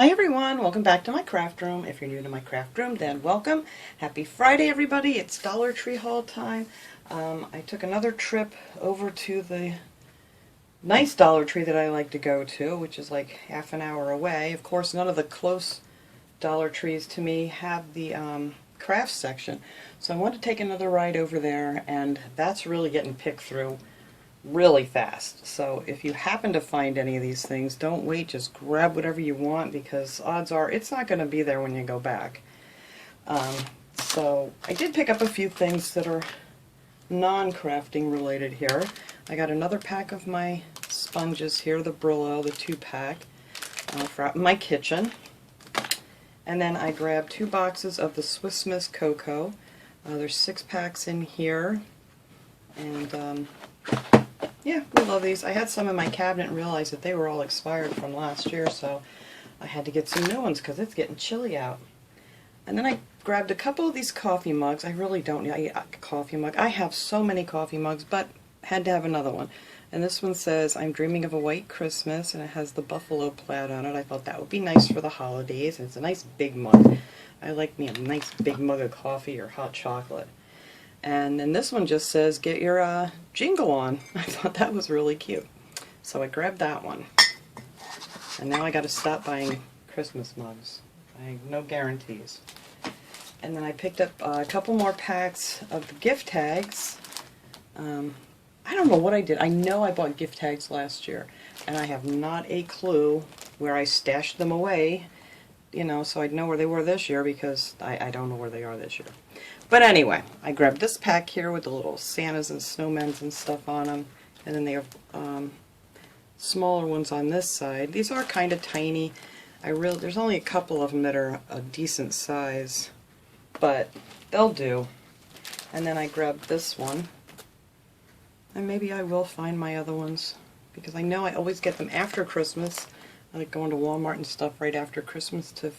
Hi everyone, welcome back to my craft room. If you're new to my craft room, then welcome. Happy Friday everybody, it's Dollar Tree haul time. I took another trip over to the nice Dollar Tree that I like to go to, which is like half an hour away. Of course, none of the close Dollar Trees to me have the craft section, so I wanted to take another ride over there, and that's really getting picked through really fast. So if you happen to find any of these things, don't wait, just grab whatever you want, because odds are it's not going to be there when you go back. So I did pick up a few things that are non-crafting related here. I got another pack of my sponges here, the Brillo, the 2-pack for out in my kitchen. And then I grabbed 2 boxes of the Swiss Miss Cocoa. There's 6 packs in here, and yeah, we love these. I had some in my cabinet and realized that they were all expired from last year, so I had to get some new ones because it's getting chilly out. And then I grabbed a couple of these coffee mugs. I really don't need a coffee mug. I have so many coffee mugs, but had to have another one. And this one says, "I'm dreaming of a white Christmas," and it has the buffalo plaid on it. I thought that would be nice for the holidays, and it's a nice big mug. I like me a nice big mug of coffee or hot chocolate. And then this one just says, "Get your jingle on." I thought that was really cute. So I grabbed that one. And now I got to stop buying Christmas mugs. No guarantees. And then I picked up a couple more packs of the gift tags. I don't know what I did. I know I bought gift tags last year, and I have not a clue where I stashed them away, you know, so I'd know where they were this year, because I don't know where they are this year. But anyway, I grabbed this pack here with the little Santas and snowmen and stuff on them, and then they have smaller ones on this side. These are kind of tiny. There's only a couple of them that are a decent size, but they'll do. And then I grabbed this one, and maybe I will find my other ones, because I know I always get them after Christmas. I like going to Walmart and stuff right after Christmas to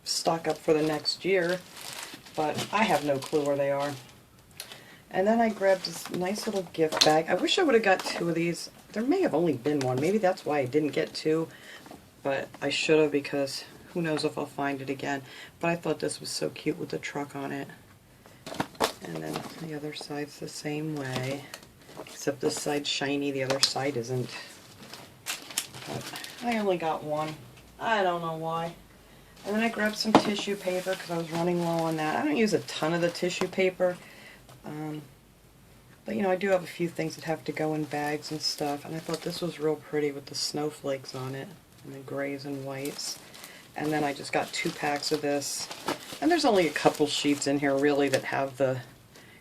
stock up for the next year. But I have no clue where they are. And then I grabbed this nice little gift bag. I wish I would have got 2 of these. There may have only been one. Maybe that's why I didn't get 2. But I should have, because who knows if I'll find it again. But I thought this was so cute with the truck on it. And then the other side's the same way. Except this side's shiny, the other side isn't. But I only got one. I don't know why. And then I grabbed some tissue paper because I was running low on that. I don't use a ton of the tissue paper, but you know, I do have a few things that have to go in bags and stuff, and I thought this was real pretty with the snowflakes on it, and the grays and whites. And then I just got 2 packs of this, and there's only a couple sheets in here really that have the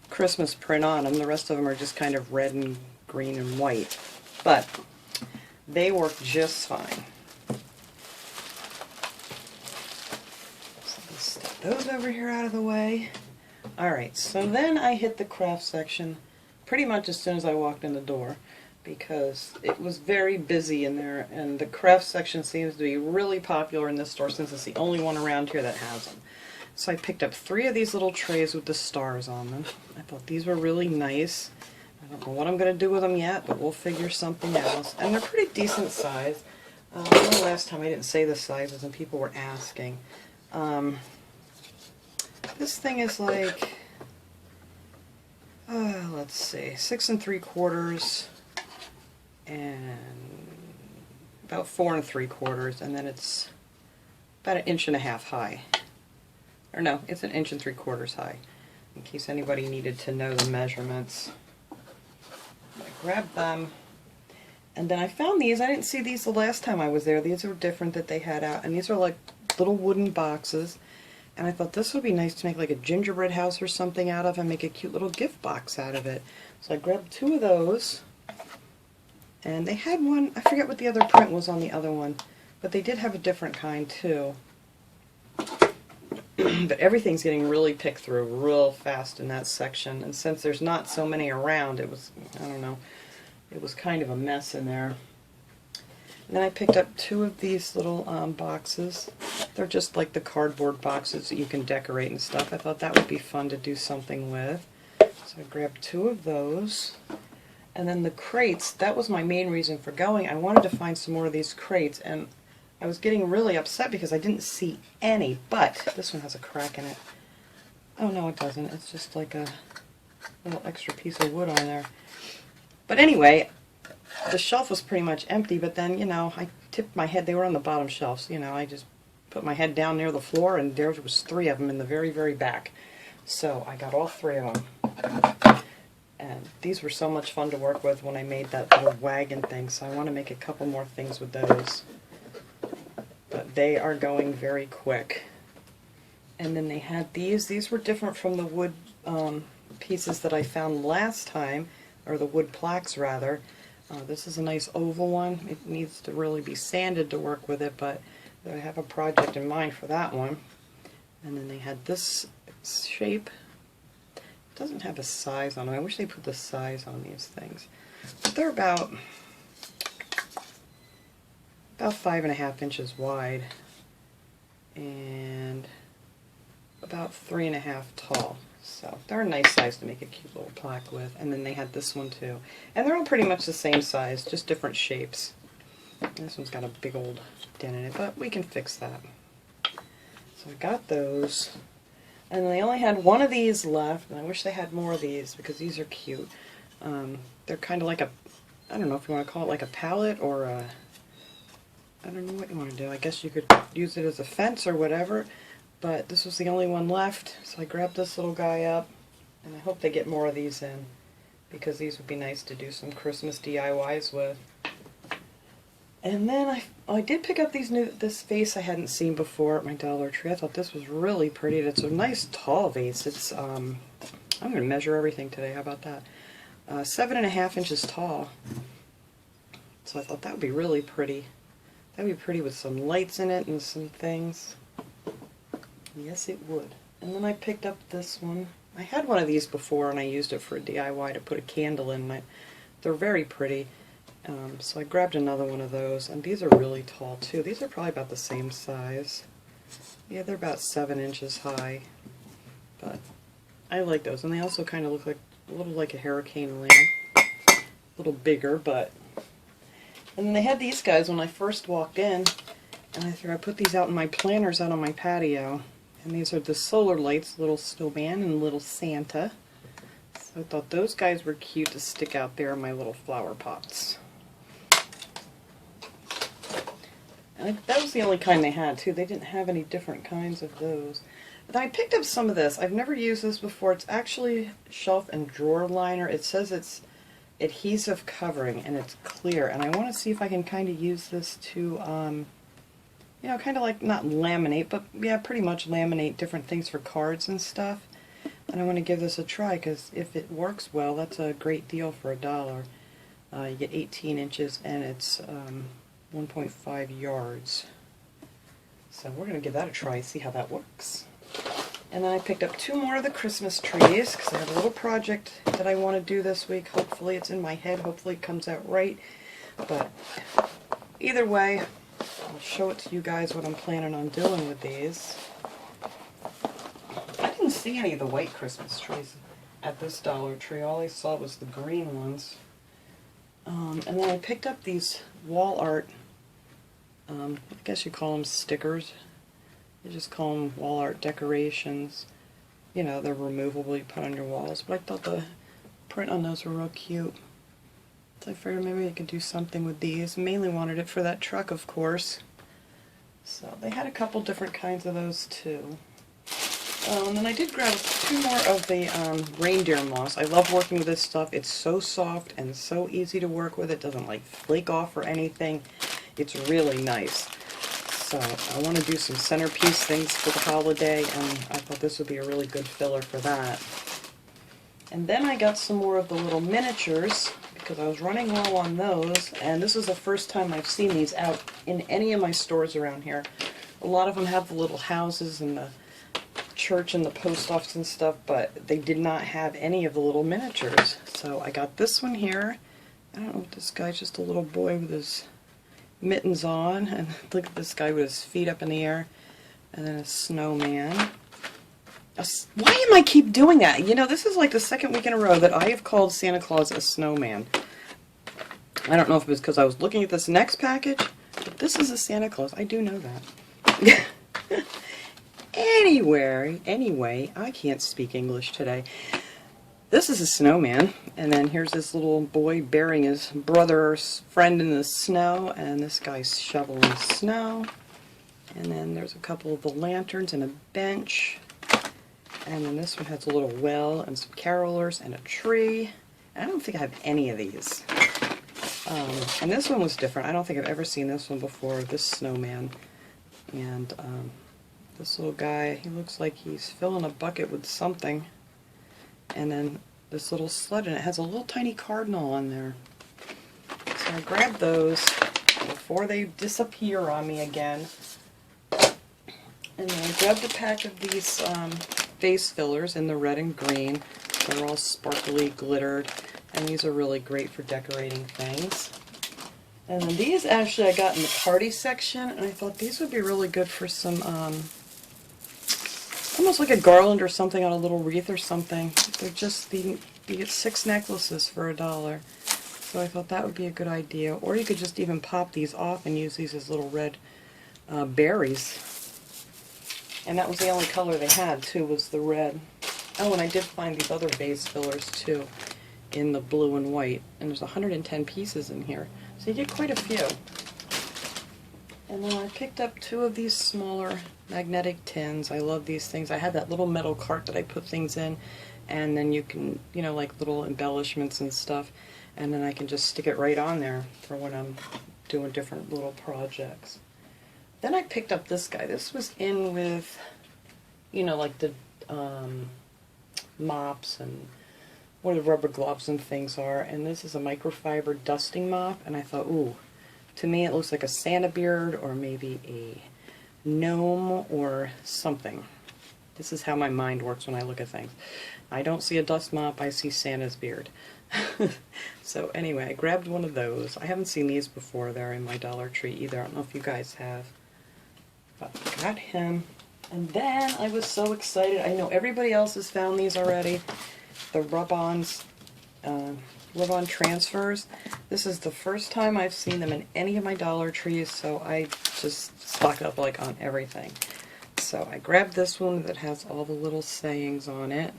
Christmas print on them. The rest of them are just kind of red and green and white, but they work just fine. Those over here out of the way. Alright, so then I hit the craft section pretty much as soon as I walked in the door, because it was very busy in there, and the craft section seems to be really popular in this store since it's the only one around here that has them. So I picked up 3 of these little trays with the stars on them. I thought these were really nice. I don't know what I'm going to do with them yet, but we'll figure something else. And they're pretty decent size. I know last time I didn't say the sizes and people were asking. This thing is like, let's see, 6 3/4 and about 4 3/4, and then it's about 1.5 inches high. Or no, it's 1 3/4 high, in case anybody needed to know the measurements. I grabbed them, and then I found these. I didn't see these the last time I was there. These are different that they had out, and these are like little wooden boxes. And I thought this would be nice to make like a gingerbread house or something out of, and make a cute little gift box out of it. So I grabbed 2 of those, and they had one, I forget what the other print was on the other one, but they did have a different kind too. But everything's getting really picked through real fast in that section, and since there's not so many around, it was, I don't know, it was kind of a mess in there. And then I picked up 2 of these little boxes. They're just like the cardboard boxes that you can decorate and stuff. I thought that would be fun to do something with. So I grabbed 2 of those. And then the crates, that was my main reason for going. I wanted to find some more of these crates, and I was getting really upset because I didn't see any, but this one has a crack in it. Oh no, it doesn't. It's just like a little extra piece of wood on there. But anyway, the shelf was pretty much empty, but then, you know, I tipped my head. They were on the bottom shelves. You know, I just put my head down near the floor, and there was 3 of them in the very, very back. So I got all 3 of them. And these were so much fun to work with when I made that little wagon thing, so I want to make a couple more things with those. But they are going very quick. And then they had these. These were different from the wood pieces that I found last time, or the wood plaques rather. This is a nice oval one. It needs to really be sanded to work with it, but I have a project in mind for that one. And then they had this shape. It doesn't have a size on it. I wish they put the size on these things. But they're about 5.5 inches wide and about 3.5 tall. So they're a nice size to make a cute little plaque with. And then they had this one too. And they're all pretty much the same size, just different shapes. This one's got a big old dent in it, but we can fix that. So I got those. And they only had one of these left, and I wish they had more of these because these are cute. They're kind of like a, I don't know if you want to call it like a pallet or a, I don't know what you want to do. I guess you could use it as a fence or whatever, but this was the only one left, so I grabbed this little guy up, and I hope they get more of these in, because these would be nice to do some Christmas DIYs with. And then I did pick up this vase I hadn't seen before at my Dollar Tree. I thought this was really pretty. It's a nice tall vase. It's I'm going to measure everything today. How about that? 7.5 inches tall. So I thought that would be really pretty. That would be pretty with some lights in it and some things. Yes, it would. And then I picked up this one. I had one of these before and I used it for a DIY to put a candle in. They're very pretty. So I grabbed another one of those, and these are really tall too. These are probably about the same size. Yeah, they're about 7 inches high, but I like those, and they also kind of look like a little like a hurricane lamp, a little bigger, but. And then they had these guys when I first walked in, and I figured I put these out in my planters out on my patio, and these are the solar lights, little snowman and little Santa. So I thought those guys were cute to stick out there in my little flower pots. And that was the only kind they had too. They didn't have any different kinds of those. But I picked up some of this. I've never used this before. It's actually shelf and drawer liner. It says it's adhesive covering and it's clear. And I want to see if I can kind of use this to, you know, kind of like not laminate, but yeah, pretty much laminate different things for cards and stuff. And I want to give this a try because if it works well, that's a great deal for $1. You get 18 inches and it's 1.5 yards. So we're going to give that a try, see how that works. And then I picked up 2 more of the Christmas trees because I have a little project that I want to do this week. Hopefully it's in my head, hopefully it comes out right. But either way, I'll show it to you guys what I'm planning on doing with these. I didn't see any of the white Christmas trees at this Dollar Tree. All I saw was the green ones. And then I picked up these wall art, I guess you call them stickers. You just call them wall art decorations. You know, they're removable, you put on your walls. But I thought the print on those were real cute. So I figured maybe I could do something with these. Mainly wanted it for that truck, of course. So they had a couple different kinds of those too. And then I did grab 2 more of the reindeer moss. I love working with this stuff. It's so soft and so easy to work with. It doesn't like flake off or anything. It's really nice. So I want to do some centerpiece things for the holiday, and I thought this would be a really good filler for that. And then I got some more of the little miniatures because I was running low on those, and this is the first time I've seen these out in any of my stores around here. A lot of them have the little houses and the church and the post office and stuff, but they did not have any of the little miniatures. So I got this one here. I don't know what this guy's, just a little boy with his mittens on, and look at this guy with his feet up in the air, and then a snowman. Why am I keep doing that? You know, this is like the second week in a row that I have called Santa Claus a snowman. I don't know if it was because I was looking at this next package, But this is a Santa Claus. I do know that. Anyway, I can't speak English today. This is a snowman, and then here's this little boy burying his brother's friend in the snow, and this guy's shoveling snow. And then there's a couple of the lanterns and a bench. And then this one has a little well and some carolers and a tree. I don't think I have any of these. And this one was different. I don't think I've ever seen this one before, this snowman. And this little guy, he looks like he's filling a bucket with something. And then this little sled, and it has a little tiny cardinal on there. So I grabbed those before they disappear on me again. And then I grabbed a pack of these vase fillers in the red and green. They're all sparkly, glittered, and these are really great for decorating things. And then these actually I got in the party section, and I thought these would be really good for some almost like a garland or something on a little wreath or something. They're just, you get 6 necklaces for $1. So I thought that would be a good idea. Or you could just even pop these off and use these as little red berries. And that was the only color they had too, was the red. Oh, and I did find these other vase fillers too in the blue and white. And there's 110 pieces in here. So you get quite a few. And then I picked up 2 of these smaller magnetic tins. I love these things. I had that little metal cart that I put things in, and then you can, you know, like little embellishments and stuff, and then I can just stick it right on there for when I'm doing different little projects. Then I picked up this guy. This was in with, you know, like the mops and where the rubber gloves and things are, and this is a microfiber dusting mop, and I thought, ooh, to me it looks like a Santa beard or maybe a gnome or something. This is how my mind works when I look at things. I don't see a dust mop, I see Santa's beard. So anyway, I grabbed one of those. I haven't seen these before. They're in my Dollar Tree either. I don't know if you guys have. But I got him. And then I was so excited. I know everybody else has found these already. The rub-ons. Rub-on transfers. This is the first time I've seen them in any of my Dollar Trees, so I just stock up like on everything. So I grabbed this one that has all the little sayings on it.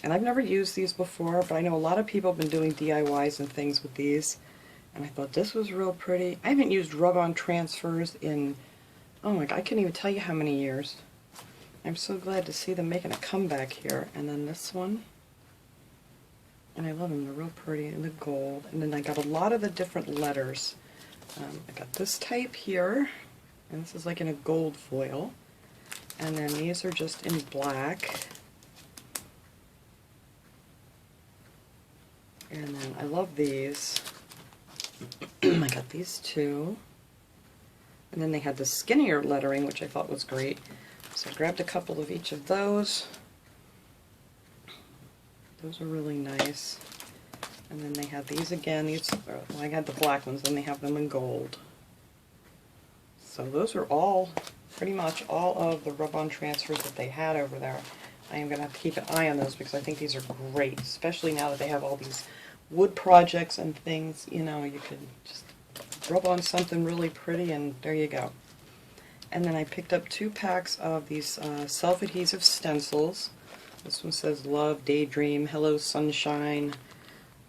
And I've never used these before, but I know a lot of people have been doing DIYs and things with these. And I thought this was real pretty. I haven't used rub-on transfers in, oh my god, I can't even tell you how many years. I'm so glad to see them making a comeback here. And then this one. And I love them, they're real pretty in the gold. And then I got a lot of the different letters. I got this type here, and this is like in a gold foil. And then these are just in black. And then I love these. I got these two. And then they had the skinnier lettering, which I thought was great. So I grabbed a couple of each of those. Those are really nice. And then they have these again. These, well, I had the black ones, and they have them in gold. So those are all, pretty much all of the rub-on transfers that they had over there. I am going to have to keep an eye on those because I think these are great, especially now that they have all these wood projects and things. You know, you could just rub on something really pretty, and there you go. And then I picked up 2 packs of these self-adhesive stencils. This one says love, daydream, hello sunshine,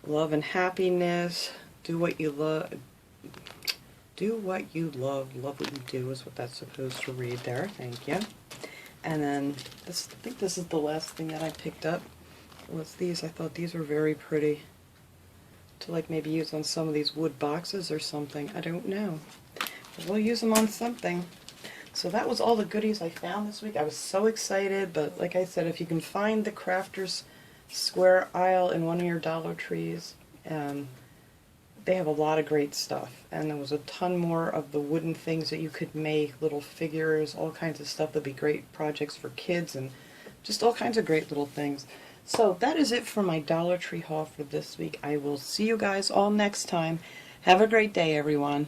love and happiness, do what you love, love what you do is what that's supposed to read there. Thank you. And then this, I think this is the last thing that I picked up, was these. I thought these were very pretty to like maybe use on some of these wood boxes or something. I don't know. But we'll use them on something. So that was all the goodies I found this week. I was so excited, but like I said, if you can find the Crafters Square aisle in one of your Dollar Trees, they have a lot of great stuff. And there was a ton more of the wooden things that you could make, little figures, all kinds of stuff that'd be great projects for kids, and just all kinds of great little things. So that is it for my Dollar Tree haul for this week. I will see you guys all next time. Have a great day, everyone.